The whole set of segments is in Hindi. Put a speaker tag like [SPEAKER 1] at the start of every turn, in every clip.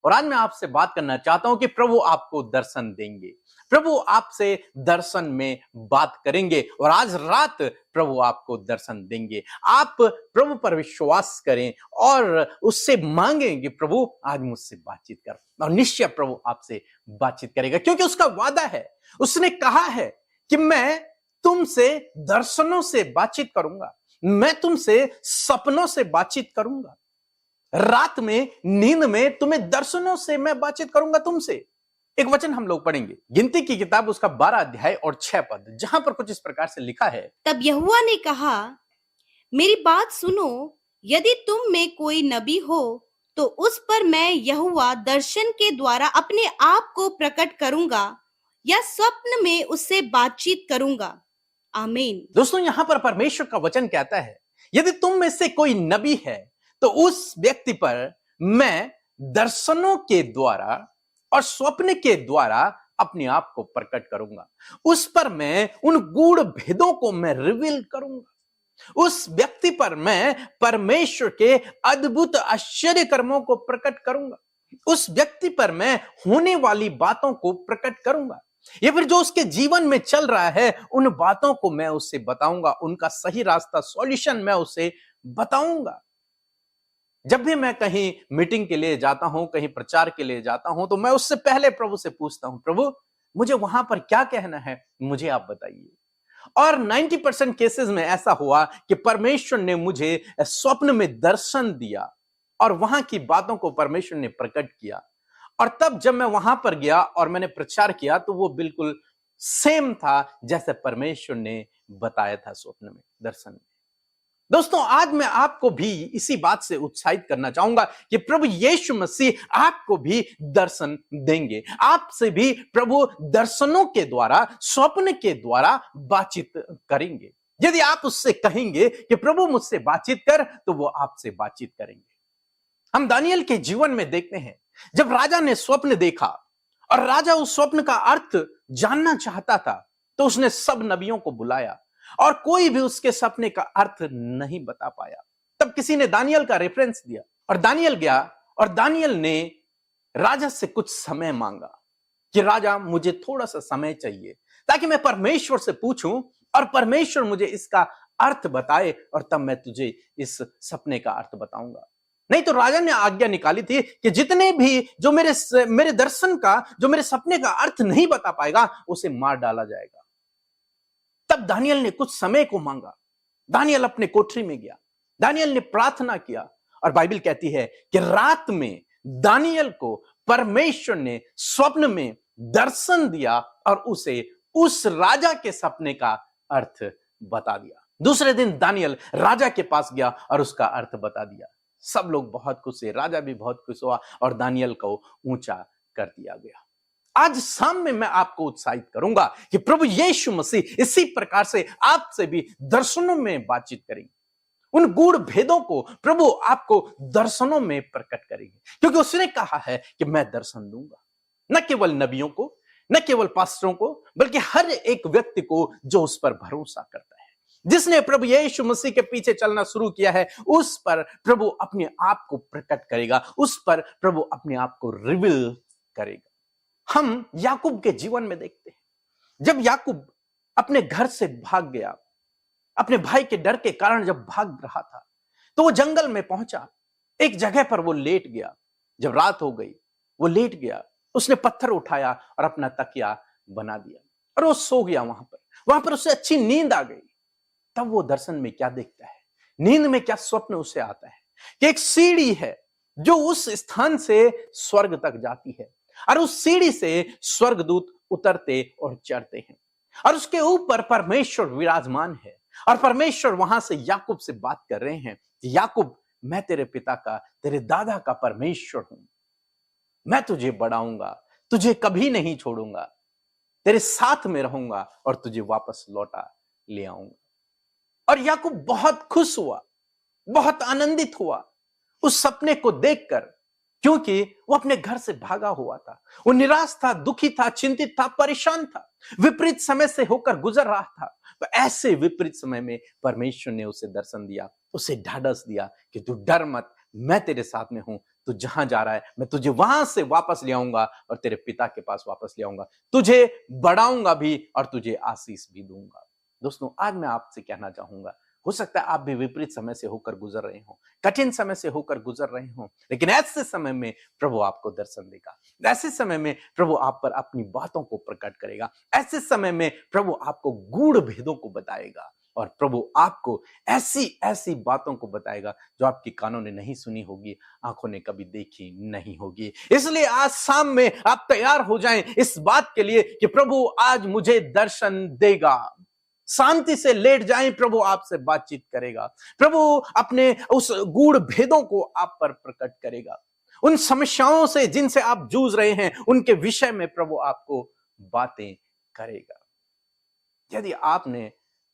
[SPEAKER 1] और आज मैं आपसे बात करना चाहता हूं कि प्रभु आपको दर्शन देंगे, प्रभु आपसे दर्शन में बात करेंगे और आज रात प्रभु आपको दर्शन देंगे। आप प्रभु पर विश्वास करें और उससे मांगें कि प्रभु आज मुझसे बातचीत कर, और निश्चय प्रभु आपसे बातचीत करेगा, क्योंकि उसका वादा है। उसने कहा है कि मैं तुमसे दर्शनों से बातचीत करूंगा, मैं तुमसे सपनों से बातचीत करूंगा, रात में नींद में तुम्हें दर्शनों से मैं बातचीत करूंगा तुमसे। एक वचन हम लोग पढ़ेंगे, गिनती की किताब उसका 12 अध्याय और 6 पद, जहां पर कुछ इस प्रकार से लिखा है।
[SPEAKER 2] तब यहोवा ने कहा, मेरी बात सुनो, यदि तुम में कोई नबी हो तो उस पर मैं यहोवा दर्शन के द्वारा अपने आप को प्रकट करूंगा या स्वप्न में उससे बातचीत करूंगा। आमीन।
[SPEAKER 1] दोस्तों, यहां पर परमेश्वर का वचन कहता है, यदि तुम में से कोई नबी है तो उस व्यक्ति पर मैं दर्शनों के द्वारा और स्वप्न के द्वारा अपने आप को प्रकट करूंगा। उस पर मैं उन गूढ़ भेदों को मैं रिवील करूंगा। उस व्यक्ति पर मैं परमेश्वर के अद्भुत आश्चर्य कर्मों को प्रकट करूंगा। उस व्यक्ति पर मैं होने वाली बातों को प्रकट करूंगा, या फिर जो उसके जीवन में चल रहा है उन बातों को मैं उससे बताऊंगा, उनका सही रास्ता, सॉल्यूशन मैं उसे बताऊंगा। जब भी मैं कहीं मीटिंग के लिए जाता हूं, कहीं प्रचार के लिए जाता हूं, तो मैं उससे पहले प्रभु से पूछता हूं, प्रभु मुझे वहां पर क्या कहना है, मुझे आप बताइए। और 90% केसेस में ऐसा हुआ कि परमेश्वर ने मुझे स्वप्न में दर्शन दिया और वहां की बातों को परमेश्वर ने प्रकट किया, और तब जब मैं वहां पर गया और मैंने प्रचार किया तो वो बिल्कुल सेम था जैसे परमेश्वर ने बताया था स्वप्न में, दर्शन में। दोस्तों, आज मैं आपको भी इसी बात से उत्साहित करना चाहूंगा कि प्रभु यीशु मसीह आपको भी दर्शन देंगे। आपसे भी प्रभु दर्शनों के द्वारा, स्वप्न के द्वारा बातचीत करेंगे। यदि आप उससे कहेंगे कि प्रभु मुझसे बातचीत कर, तो वो आपसे बातचीत करेंगे। हम दानियल के जीवन में देखते हैं, जब राजा ने स्वप्न देखा और राजा उस स्वप्न का अर्थ जानना चाहता था, तो उसने सब नबियों को बुलाया और कोई भी उसके सपने का अर्थ नहीं बता पाया। तब किसी ने दानियल का रेफरेंस दिया और दानियल गया और दानियल ने राजा से कुछ समय मांगा कि राजा मुझे थोड़ा सा समय चाहिए ताकि मैं परमेश्वर से पूछूं और परमेश्वर मुझे इसका अर्थ बताए, और तब मैं तुझे इस सपने का अर्थ बताऊंगा। नहीं तो राजा ने आज्ञा निकाली थी कि जितने भी जो मेरे दर्शन का, जो मेरे सपने का अर्थ नहीं बता पाएगा, उसे मार डाला जाएगा। तब दानियल ने कुछ समय को मांगा। दानियल अपने कोठरी में गया, दानियल ने प्रार्थना किया, और बाइबल कहती है कि रात में दानियल को परमेश्वर ने स्वप्न में दर्शन दिया और उसे उस राजा के सपने का अर्थ बता दिया। दूसरे दिन दानियल राजा के पास गया और उसका अर्थ बता दिया। सब लोग बहुत खुश हुए, राजा भी बहुत खुश हुआ और दानियल को ऊंचा कर दिया गया। आज शाम में मैं आपको उत्साहित करूंगा कि प्रभु यीशु मसीह इसी प्रकार से आपसे भी दर्शनों में बातचीत करेंगे। उन गूढ़ भेदों को प्रभु आपको दर्शनों में प्रकट करेंगे, क्योंकि उसने कहा है कि मैं दर्शन दूंगा, न केवल नबियों को, न केवल पास्टरों को, बल्कि हर एक व्यक्ति को जो उस पर भरोसा करता है। जिसने प्रभु यीशु मसीह के पीछे चलना शुरू किया है, उस पर प्रभु अपने आप को प्रकट करेगा, उस पर प्रभु अपने आप को रिवील करेगा। हम याकूब के जीवन में देखते हैं, जब याकूब अपने घर से भाग गया, अपने भाई के डर के कारण जब भाग रहा था, तो वो जंगल में पहुंचा। एक जगह पर वो लेट गया। जब रात हो गई, वो लेट गया। उसने पत्थर उठाया और अपना तकिया बना दिया और वो सो गया। वहां पर उसे अच्छी नींद आ गई। तब वो दर्शन में क्या देखता है, नींद में क्या स्वप्न उसे आता है कि एक सीढ़ी है जो उस स्थान से स्वर्ग तक जाती है, और उस सीढ़ी से स्वर्गदूत उतरते और चढ़ते हैं, और उसके ऊपर परमेश्वर विराजमान है, और परमेश्वर वहां से याकूब से बात कर रहे हैं कि याकूब, मैं तेरे पिता का, तेरे दादा का परमेश्वर हूं। मैं तुझे बढ़ाऊंगा, तुझे कभी नहीं छोड़ूंगा, तेरे साथ में रहूंगा और तुझे वापस लौटा ले आऊंगा। और याकूब बहुत खुश हुआ, बहुत आनंदित हुआ उस सपने को देखकर, क्योंकि वो अपने घर से भागा हुआ था। वो निराश था, दुखी था, चिंतित था, परेशान था, विपरीत समय से होकर गुजर रहा था। तो ऐसे विपरीत समय में परमेश्वर ने उसे दर्शन दिया, उसे ढाढ़स दिया कि तू डर मत, मैं तेरे साथ में हूं, तू जहां जा रहा है मैं तुझे वहां से वापस ले आऊंगा और तेरे पिता के पास वापस ले आऊंगा, तुझे बढ़ाऊंगा भी और तुझे आशीष भी दूंगा। दोस्तों, आज मैं आपसे कहना चाहूंगा, हो सकता है आप भी विपरीत समय से होकर गुजर रहे हो, कठिन समय से होकर गुजर रहे हो, लेकिन ऐसे समय में प्रभु आपको दर्शन देगा। ऐसे समय में प्रभु आप पर अपनी बातों को प्रकट करेगा। ऐसे समय में प्रभु आपको गूढ़ भेदों को बताएगा और प्रभु आपको ऐसी ऐसी बातों को बताएगा जो आपकी कानों ने नहीं सुनी होगी, आंखों ने कभी देखी नहीं होगी। इसलिए आज शाम में आप तैयार हो जाएं इस बात के लिए कि प्रभु आज मुझे दर्शन देगा। शांति से लेट जाएं, प्रभु आपसे बातचीत करेगा। प्रभु अपने उस गूढ़ भेदों को आप पर प्रकट करेगा। उन समस्याओं से जिनसे आप जूझ रहे हैं, उनके विषय में प्रभु आपको बातें करेगा। यदि आपने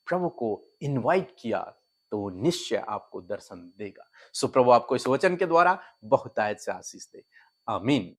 [SPEAKER 1] प्रभु को इनवाइट किया तो वो निश्चय आपको दर्शन देगा। सो प्रभु आपको इस वचन के द्वारा बहुतायत से आशीष दे। आमीन।